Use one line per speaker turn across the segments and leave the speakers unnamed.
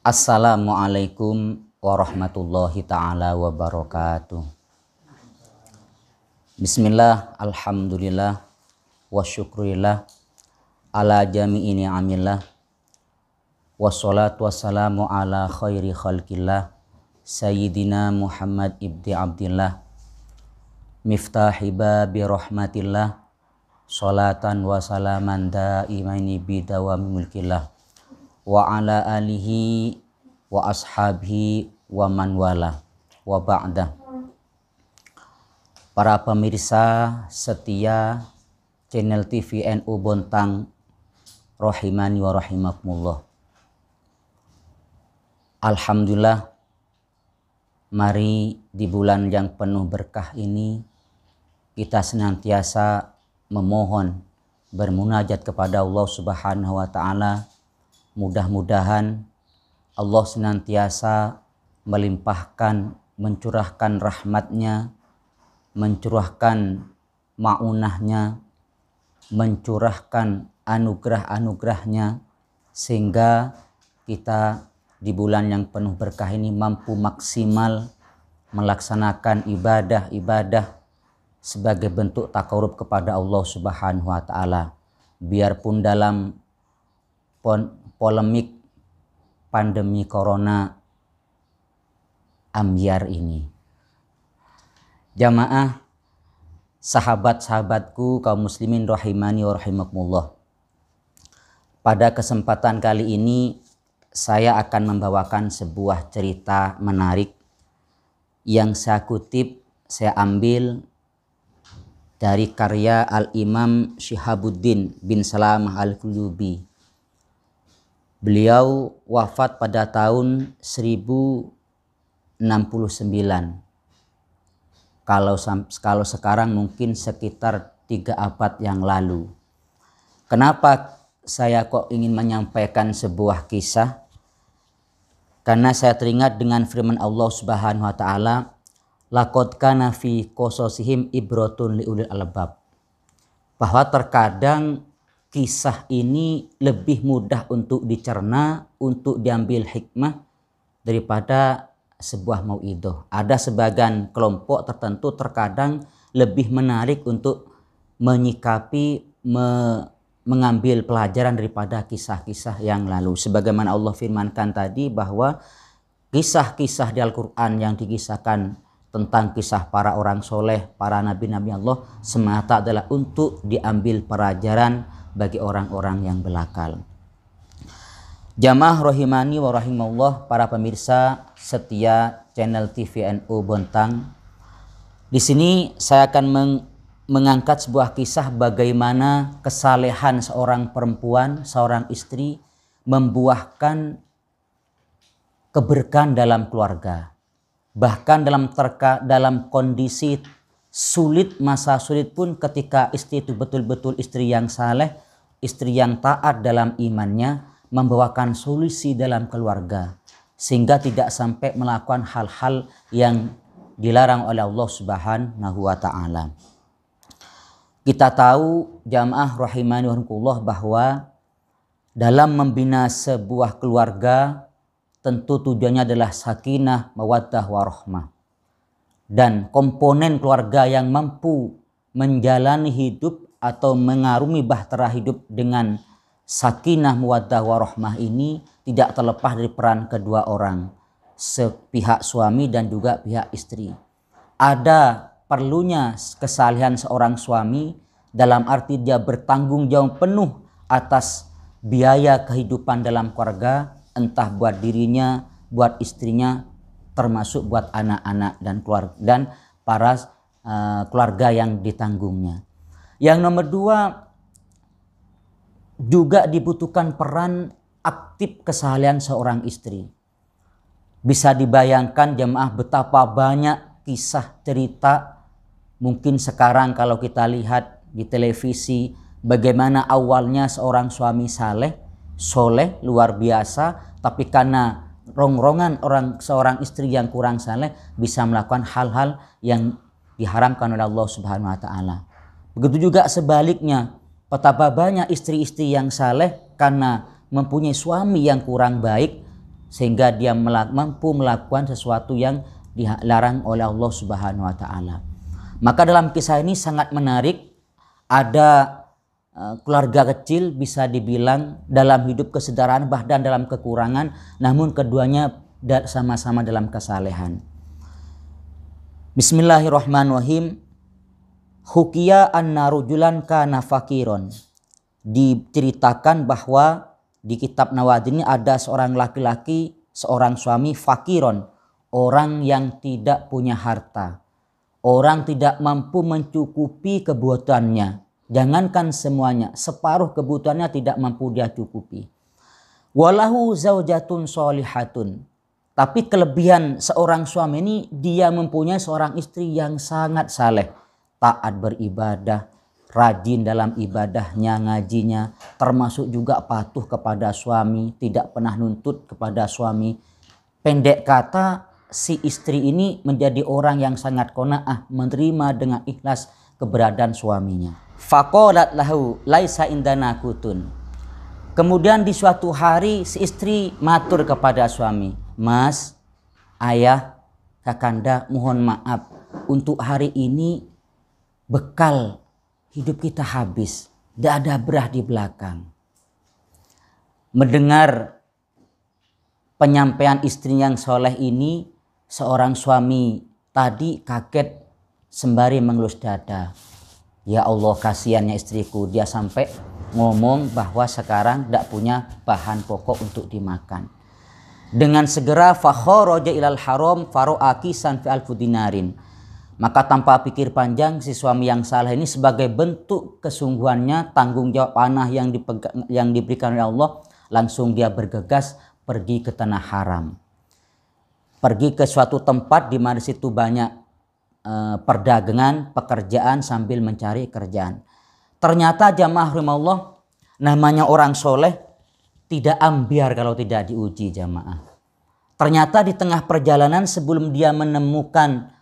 Assalamualaikum warahmatullahi ta'ala wabarakatuh. Bismillah, alhamdulillah, wa syukrillah, ala jami'i ni'amillah, wassalatu wassalamu ala khairi khalqillah, Sayyidina Muhammad ibni Abdillah, miftahi babi rahmatillah, salatan wa salaman da'imaini bidawami mulkillah, wa ala alihi wa ashabihi wa man wala wa ba'dah. Para pemirsa setia channel TV NU Bontang rahimani wa rahimakumullah. Alhamdulillah, mari di bulan yang penuh berkah ini kita senantiasa memohon, bermunajat kepada Allah Subhanahu wa taala. Mudah-mudahan Allah senantiasa melimpahkan, mencurahkan rahmatnya, mencurahkan ma'unahnya, mencurahkan anugerah-anugerahnya, sehingga kita di bulan yang penuh berkah ini mampu maksimal melaksanakan ibadah-ibadah sebagai bentuk takarub kepada Allah Subhanahu wa taala. Biarpun dalam polemik pandemi corona ambyar ini. Jamaah, sahabat-sahabatku kaum muslimin rahimani wa rahimakumullah. Pada kesempatan kali ini saya akan membawakan sebuah cerita menarik yang saya kutip, saya ambil dari karya Al-Imam Syihabuddin bin Salamah Al-Qulubi. Beliau wafat pada tahun 1069. Kalau sekarang mungkin sekitar 3 abad yang lalu. Kenapa saya kok ingin menyampaikan sebuah kisah? Karena saya teringat dengan firman Allah Subhanahu wa taala, laqad kana fi qasasihim ibratun liulil albab. Bahwa terkadang kisah ini lebih mudah untuk dicerna, untuk diambil hikmah daripada sebuah mauidhah. Ada sebagian kelompok tertentu terkadang lebih menarik untuk menyikapi, mengambil pelajaran daripada kisah-kisah yang lalu. Sebagaimana Allah firmankan tadi bahwa kisah-kisah di Al-Quran yang dikisahkan tentang kisah para orang soleh, para nabi-nabi Allah semata adalah untuk diambil pelajaran bagi orang-orang yang belakal. Jamaah rahimani wa rahimallah, para pemirsa setia channel TV NU Bontang. Di sini saya akan mengangkat sebuah kisah bagaimana kesalehan seorang perempuan, seorang istri membuahkan keberkahan dalam keluarga. Bahkan dalam kondisi sulit, masa sulit pun ketika istri itu betul-betul istri yang saleh, istri yang taat dalam imannya, membawakan solusi dalam keluarga sehingga tidak sampai melakukan hal-hal yang dilarang oleh Allah Subhanahu wa taala. Kita tahu jamaah rahimani wa rahimakumullah bahwa dalam membina sebuah keluarga tentu tujuannya adalah sakinah, mawaddah, warahmah. Dan komponen keluarga yang mampu menjalani hidup atau mengarungi bahtera hidup dengan sakinah, mawaddah, warahmah ini tidak terlepas dari peran kedua orang, sepihak suami dan juga pihak istri. Ada perlunya kesalehan seorang suami dalam arti dia bertanggung jawab penuh atas biaya kehidupan dalam keluarga, entah buat dirinya, buat istrinya, termasuk buat anak-anak dan keluarga dan para keluarga yang ditanggungnya. Yang nomor 2, juga dibutuhkan peran aktif kesalehan seorang istri. Bisa dibayangkan jemaah betapa banyak kisah cerita mungkin sekarang kalau kita lihat di televisi bagaimana awalnya seorang suami soleh luar biasa, tapi karena rongrongan seorang istri yang kurang saleh bisa melakukan hal-hal yang diharamkan oleh Allah Subhanahu wa taala. Begitu juga sebaliknya, betapa banyak istri-istri yang saleh karena mempunyai suami yang kurang baik sehingga dia mampu melakukan sesuatu yang dilarang oleh Allah Subhanahu wa taala. Maka dalam kisah ini sangat menarik, ada keluarga kecil bisa dibilang dalam hidup kesederhanaan bahkan dalam kekurangan, namun keduanya sama-sama dalam kesalehan. Bismillahirrahmanirrahim. Hukiya anna rujulan kana fakiron. Diceritakan bahwa di kitab Nawadir ini ada seorang laki-laki, seorang suami fakiron, orang yang tidak punya harta, orang tidak mampu mencukupi kebutuhannya. Jangankan semuanya, separuh kebutuhannya tidak mampu dia cukupi. Walahu zaujatun sholihatun. Tapi kelebihan seorang suami ini, dia mempunyai seorang istri yang sangat saleh, taat beribadah, rajin dalam ibadahnya, ngajinya, termasuk juga patuh kepada suami, tidak pernah nuntut kepada suami. Pendek kata, si istri ini menjadi orang yang sangat qanaah, menerima dengan ikhlas keberadaan suaminya. Faqalat lahu laisa indana kutun. Kemudian di suatu hari si istri matur kepada suami, "Mas, ayah, kakanda, mohon maaf, untuk hari ini bekal hidup kita habis, tidak ada beras di belakang." Mendengar penyampaian istri yang soleh ini, seorang suami tadi kaget sembari mengelus dada. Ya Allah, kasihannya istriku, dia sampai ngomong bahwa sekarang tidak punya bahan pokok untuk dimakan. Dengan segera fakharaja ilal haram faro'a kisan fi alfu dinarin. Maka tanpa pikir panjang, si suami yang saleh ini sebagai bentuk kesungguhannya, tanggung jawab amanah yang diberikan oleh Allah, langsung dia bergegas pergi ke tanah haram. Pergi ke suatu tempat di mana situ banyak perdagangan, pekerjaan sambil mencari kerjaan. Ternyata jamaah rahimahullah, namanya orang soleh tidak ambiar kalau tidak diuji jamaah. Ternyata di tengah perjalanan sebelum dia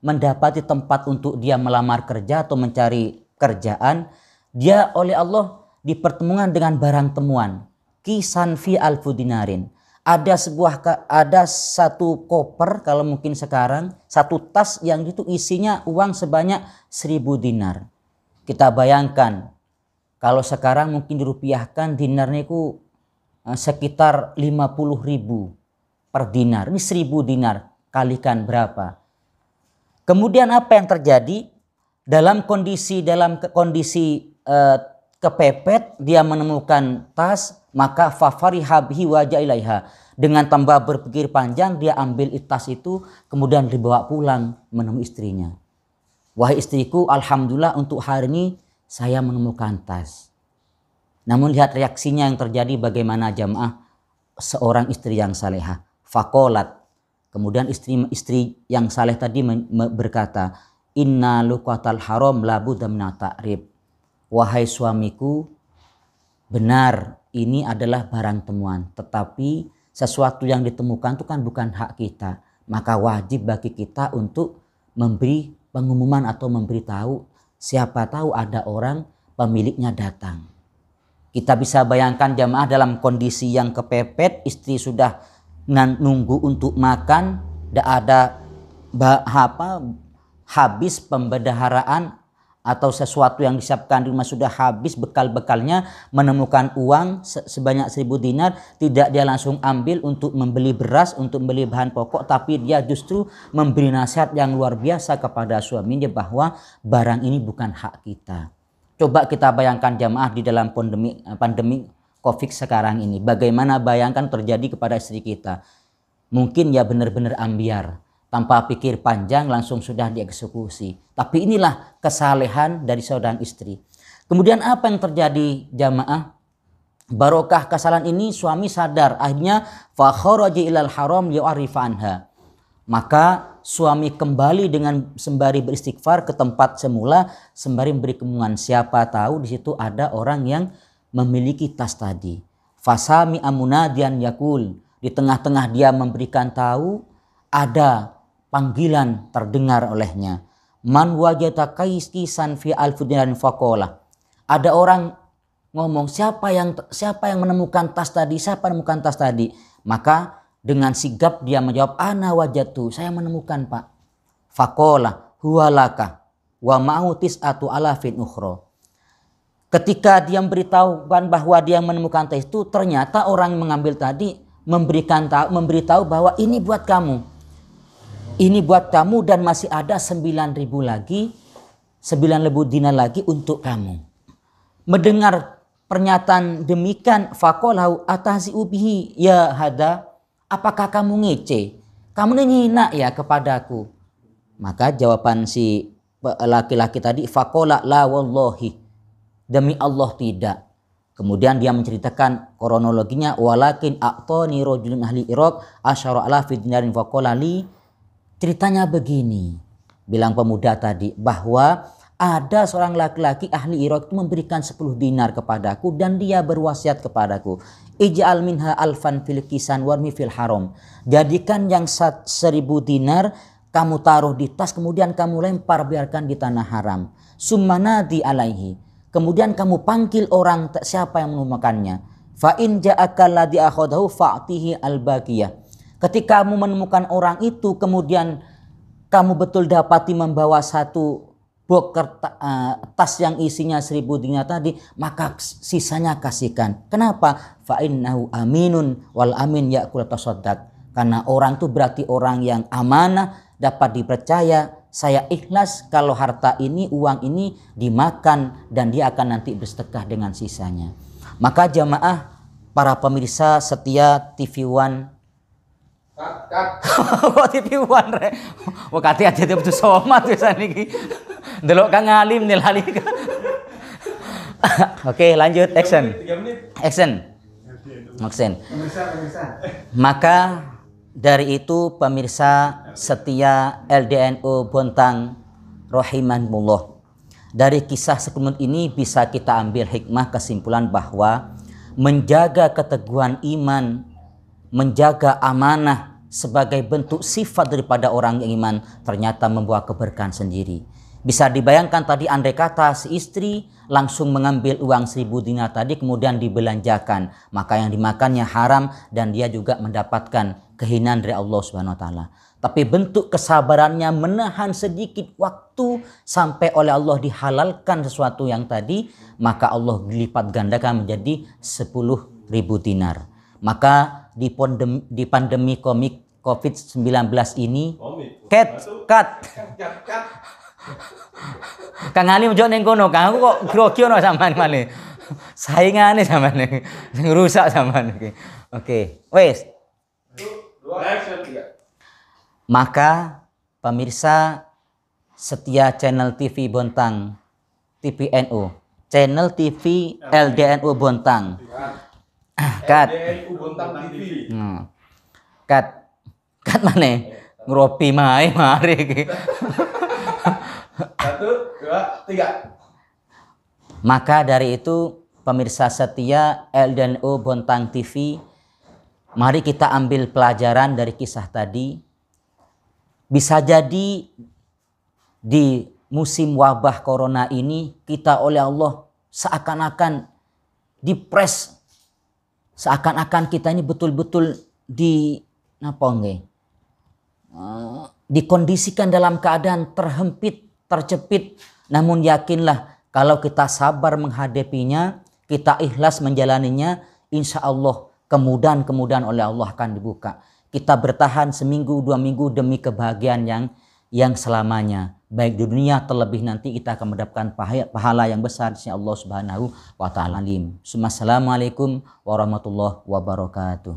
mendapati tempat untuk dia melamar kerja atau mencari kerjaan, dia oleh Allah dipertemukan dengan barang temuan. Kisan fi alfu dinarin. Ada satu koper, kalau mungkin sekarang, satu tas yang itu isinya uang sebanyak 1000 dinar. Kita bayangkan, kalau sekarang mungkin dirupiahkan dinarnya itu sekitar 50.000 per dinar. Ini 1000 dinar, kalikan berapa? Kemudian apa yang terjadi? Dalam kondisi kepepet, dia menemukan tas, maka fafariha bihi waja ilaiha. Dengan tambah berpikir panjang, dia ambil tas itu, kemudian dibawa pulang menemui istrinya. Wahai istriku, alhamdulillah untuk hari ini saya menemukan tas. Namun lihat reaksinya yang terjadi bagaimana jamaah, seorang istri yang salehah. Faqalat. Kemudian istri yang saleh tadi berkata, "Inna luqatal haram labudda min ta'rib." Wahai suamiku, benar ini adalah barang temuan, tetapi sesuatu yang ditemukan itu kan bukan hak kita, maka wajib bagi kita untuk memberi pengumuman atau memberitahu, siapa tahu ada orang pemiliknya datang. Kita bisa bayangkan jamaah dalam kondisi yang kepepet, istri sudah nunggu untuk makan, tidak ada habis pembendaharaan atau sesuatu yang disiapkan di rumah sudah habis bekal-bekalnya, menemukan uang sebanyak 1000 dinar, tidak dia langsung ambil untuk membeli beras, untuk membeli bahan pokok, tapi dia justru memberi nasihat yang luar biasa kepada suaminya bahwa barang ini bukan hak kita. Coba kita bayangkan jamaah di dalam pandemi COVID sekarang ini, bagaimana bayangkan terjadi kepada istri kita. Mungkin ya benar-benar ambiar, tanpa pikir panjang langsung sudah dieksekusi. Tapi inilah kesalehan dari seorang istri. Kemudian apa yang terjadi jamaah? Barokah kesalahan ini suami sadar, akhirnya fa kharaja ilal haram yu'arifa anha. Maka suami kembali dengan sembari beristighfar ke tempat semula, sembari memberi kemungkinan, siapa tahu di situ ada orang yang memiliki tas tadi. Fasami amunadian yakul, di tengah-tengah dia memberikan tahu, ada panggilan terdengar olehnya. Man wajata kisan fi alfudinan faqala. Ada orang ngomong, siapa yang menemukan tas tadi? Siapa yang menemukan tas tadi? Maka Dengan sigap dia menjawab, ana wajatu, saya menemukan Pak. Faqala huwalaka wa ma'hu tis'atu alafin ukhra. Ketika dia memberitahukan bahwa dia menemukan tes itu, ternyata orang yang mengambil tadi memberitahu bahwa ini buat kamu. Ini buat kamu dan masih ada 9.000 lagi, 9.000 dinar lagi untuk kamu. Mendengar pernyataan demikian, faqalahu atahzi'u bihi ya hada, apakah kamu ngece? Kamu ngehina ya kepadaku? Maka jawaban si laki-laki tadi, faqala la wallahi, demi Allah tidak. Kemudian dia menceritakan kronologinya, walakin a'tani rajulun ahli Irak asyara alafi dinarin faqala li. Ceritanya begini, bilang pemuda tadi, bahwa ada seorang laki-laki ahli Irak itu memberikan 10 dinar kepadaku dan dia berwasiat kepadaku, ij'al minha alfan fil kisan warmi fil haram. Jadikan yang 1.000 dinar kamu taruh di tas, kemudian kamu lempar, biarkan di tanah haram. Summanadi alaihi, kemudian kamu panggil orang siapa yang menemukannya. Fa in ja'aka alladhi akhadahu fa'tihi al-baqiyah. Ketika kamu menemukan orang itu, kemudian kamu betul dapati membawa satu tas yang isinya 1.000 dinar tadi, maka sisanya kasihkan. Kenapa? Fa innahu aminun wal amin ya'kul tasaddaq. Karena orang itu berarti orang yang amanah, dapat dipercaya. Saya ikhlas kalau harta ini, uang ini dimakan dan dia akan nanti bersedekah dengan sisanya. Maka jamaah para pemirsa setia TV One. Kok TV One re? Wah hati-hati betul somat bisa niki. Delok Kang Alim nih lali. Oke, lanjut action. Action. Maka dari itu pemirsa setia LDNU Bontang rahimahumullah, dari kisah sebelum ini bisa kita ambil hikmah kesimpulan bahwa menjaga keteguhan iman, menjaga amanah sebagai bentuk sifat daripada orang yang iman ternyata membawa keberkahan sendiri. Bisa dibayangkan tadi andai kata si istri langsung mengambil uang 1.000 dinar tadi kemudian dibelanjakan, maka yang dimakannya haram dan dia juga mendapatkan kehinaan dari Allah Subhanahu wa taala. Tapi bentuk kesabarannya menahan sedikit waktu sampai oleh Allah dihalalkan sesuatu yang tadi, maka Allah lipat gandakan menjadi 10.000 dinar. Maka di pandemi COVID-19 ini Kang Ali ojo ning kono, Kang aku kok grogi ono sampean malih. Saingane sampean iki. Sing rusak sampean iki. Oke, wes. Maka pemirsa setia channel TV Bontang TVNU, channel TV LDNU Bontang. Kat. LDNU Bontang TV. Kat mana? Ngeropi mae mari iki. 1, 2, 3. Maka dari itu pemirsa setia LDNU Bontang TV, mari kita ambil pelajaran dari kisah tadi. Bisa jadi di musim wabah corona ini kita oleh Allah seakan-akan dipres, seakan-akan kita ini betul-betul dikondisikan dalam keadaan terhempit, terjepit. Namun yakinlah kalau kita sabar menghadapinya, kita ikhlas menjalaninya, insya Allah kemudahan-kemudahan oleh Allah akan dibuka. Kita bertahan seminggu, 2 minggu demi kebahagiaan yang selamanya. Baik di dunia terlebih nanti kita akan mendapatkan pahala yang besar dari Allah Subhanahu wa taala. Assalamualaikum warahmatullahi wabarakatuh.